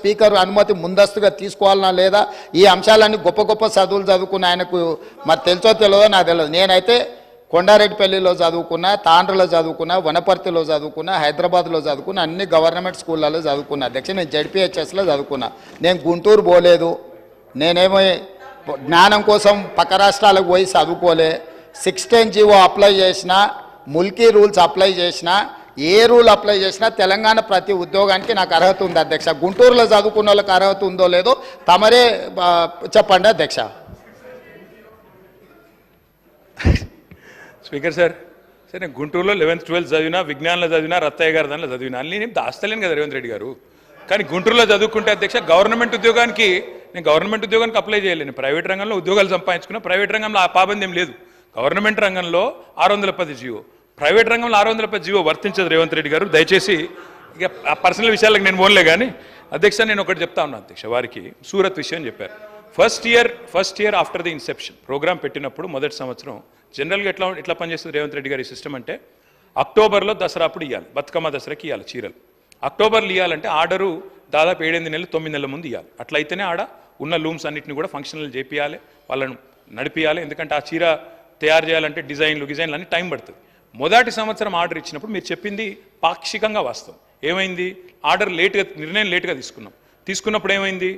Speaker అనుమతి ముందస్తుగా తీసుకోవాలన్నా లేదా, ఈ అంశాలన్నీ గొప్ప గొప్ప చదువులు చదువుకున్న ఆయనకు మరి తెలుసో తెలియదో నాకు తెలియదు. నేనైతే కొండారెడ్డిపల్లిలో చదువుకున్నా, తాండ్రలో చదువుకున్నా, వనపర్తిలో చదువుకున్నా, హైదరాబాద్లో చదువుకున్నా, అన్ని గవర్నమెంట్ స్కూళ్ళలో చదువుకున్నా అధ్యక్ష. నేను జడ్పీహెచ్ఎస్లో చదువుకున్నా. నేను గుంటూరు పోలేదు. నేనేమో జ్ఞానం కోసం పక్క రాష్ట్రాలకు పోయి చదువుకోలే. 16 జీవో అప్లై చేసినా, ముల్కీ రూల్స్ అప్లై చేసినా, ఏ రూల్ అప్లై చేసినా తెలంగాణ ప్రతి ఉద్యోగానికి నాకు అర్హత ఉంది అధ్యక్ష. గుంటూరులో చదువుకున్న వాళ్ళకి అర్హత ఉందో లేదో తమరే చెప్పండి అధ్యక్ష. స్పీకర్ సార్, నేను గుంటూరులో 11th 12th చదివినా, విజ్ఞానంలో చదివినా, రత్తయ్య గారి దానిలో చదివినా, అన్నీ నేను దాస్తలేను కదా రేవంత్ రెడ్డి గారు. కానీ గుంటూరులో చదువుకుంటే అధ్యక్ష గవర్నమెంట్ ఉద్యోగానికి అప్లై చేయలేను. ప్రైవేట్ రంగంలో ఉద్యోగాలు సంపాదించుకున్నా. ప్రైవేట్ రంగంలో ఆ పాబంద్యం లేదు. గవర్నమెంట్ రంగంలో 610 జీవో, ప్రైవేట్ రంగంలో 610 జీవో వర్తించదు రేవంత్ రెడ్డి గారు. దయచేసి ఇక ఆ పర్సనల్ విషయాలకు నేను పోన్లే. కానీ అధ్యక్ష నేను ఒకటి చెప్తా ఉన్నాను అధ్యక్ష. వారికి సూరత్ విషయం చెప్పారు. First year after the inception program పెట్టినప్పుడు మొదటి సంవత్సరం జనరల్గా ఎట్లా పనిచేస్తుంది రేవంత్ రెడ్డి గారి సిస్టమ్ అంటే, అక్టోబర్లో దసరా అప్పుడు ఇవ్వాలి, బతుకమ్మ దసరాకి ఇవ్వాలి చీరలు. అక్టోబర్లో ఇవ్వాలంటే ఆర్డరు దాదాపు 7-8 నెలలు 9 నెలల ముందు ఇవ్వాలి. అట్లయితేనే ఆడ ఉన్న లూమ్స్ అన్నింటినీ కూడా ఫంక్షనల్ చేపియాలి, వాళ్ళను నడిపియాలి. ఎందుకంటే ఆ చీర తయారు చేయాలంటే డిజైన్లు అన్ని టైం పడుతుంది. మొదటి సంవత్సరం ఆర్డర్ ఇచ్చినప్పుడు మీరు చెప్పింది పాక్షికంగా వాస్తవం. ఏమైంది, ఆర్డర్ నిర్ణయం లేట్గా తీసుకున్నప్పుడు ఏమైంది,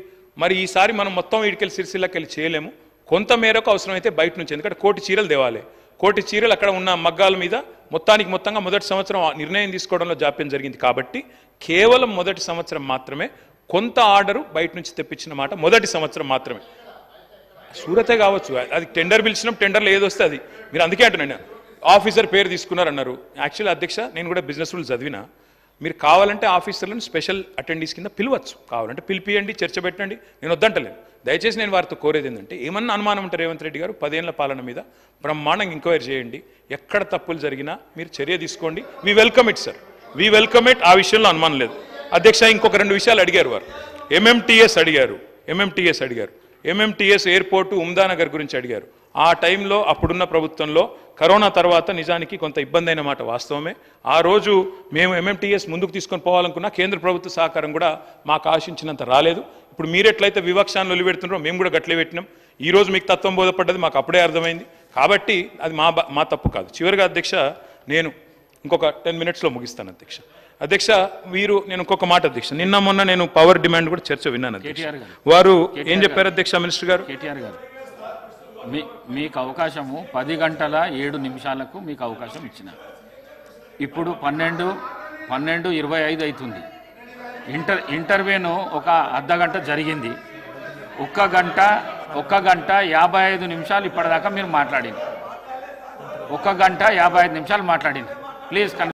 మరి ఈసారి మనం మొత్తం వీడికెళ్ళి సిరిసిల్లకి వెళ్ళి చేయలేము, కొంత మేరకు అవసరమైతే బయట నుంచి, ఎందుకంటే 1 కోటి చీరలు తేవాలి. 1 కోటి చీరలు అక్కడ ఉన్న మగ్గాల మీద మొత్తంగా మొదటి సంవత్సరం నిర్ణయం తీసుకోవడంలో జాప్యం జరిగింది. కాబట్టి కేవలం మొదటి సంవత్సరం మాత్రమే కొంత ఆర్డరు బయట నుంచి తెప్పించిన మాట మొదటి సంవత్సరం మాత్రమే. సూరతే కావచ్చు, అది టెండర్ పిలిచినప్పుడు టెండర్లో ఏదొస్తే అది. మీరు అందుకే అంటున్నాను ఆఫీసర్ పేరు తీసుకున్నారన్నారు. యాక్చువల్లీ అధ్యక్ష నేను కూడా బిజినెస్ రూల్ చదివినా. మీరు కావాలంటే ఆఫీసర్లను స్పెషల్ అటెండీస్ కింద పిలవచ్చు, కావాలంటే పిలిపియండి, చర్చ పెట్టండి, నేను వద్దంటలేను. దయచేసి నేను వారితో కోరేది ఏంటంటే, ఏమన్నా అనుమానం ఉంటే రేవంత్ రెడ్డి గారు 10 ఏళ్ల పాలన మీద బ్రహ్మాండంగా ఎంక్వైరీ చేయండి. ఎక్కడ తప్పులు జరిగినా మీరు చర్య తీసుకోండి. We welcome it sir, we welcome it. ఆ విషయంలో అనుమానం లేదు అధ్యక్ష. ఇంకొక 2 విషయాలు అడిగారు వారు. ఎంఎంటీఎస్ అడిగారు. ఎంఎంటీఎస్ ఎయిర్పోర్టు ఉమ్దానగర్ గురించి అడిగారు. ఆ టైంలో అప్పుడున్న ప్రభుత్వంలో కరోనా తర్వాత నిజానికి కొంత ఇబ్బంది అయిన మాట వాస్తవమే. ఆ రోజు మేము ఎంఎంటీఎస్ ముందుకు తీసుకొని పోవాలనుకున్నా కేంద్ర ప్రభుత్వ సహకారం కూడా మాకు ఆశించినంత రాలేదు. ఇప్పుడు మీరెట్లయితే వివక్షాన్ని ఒలిపెడుతున్నారో మేము కూడా గట్లే పెట్టినాం. ఈ రోజు మీకు తత్వం బోధపడ్డది, మాకు అప్పుడే అర్థమైంది. కాబట్టి అది మా తప్పు కాదు. చివరిగా అధ్యక్ష నేను ఇంకొక 10 మినిట్స్లో ముగిస్తాను అధ్యక్ష. నేను ఇంకొక మాట అధ్యక్ష, నిన్న మొన్న నేను పవర్ డిమాండ్ కూడా చర్చ విన్నాను అధ్యక్ష. వారు ఏం చెప్పారు అధ్యక్ష మినిస్టర్ గారు? కేటీఆర్ గారు, మీకు అవకాశము 10 గంటల 7 నిమిషాలకు మీకు అవకాశం ఇచ్చిన, ఇప్పుడు 12:25 అవుతుంది. ఇంటర్వ్యూను ఒక అర్ధగంట జరిగింది. 1 గంట 55 నిమిషాలు ఇప్పటిదాకా మీరు మాట్లాడింది. 1 గంట 55 నిమిషాలు మాట్లాడింది. ప్లీజ్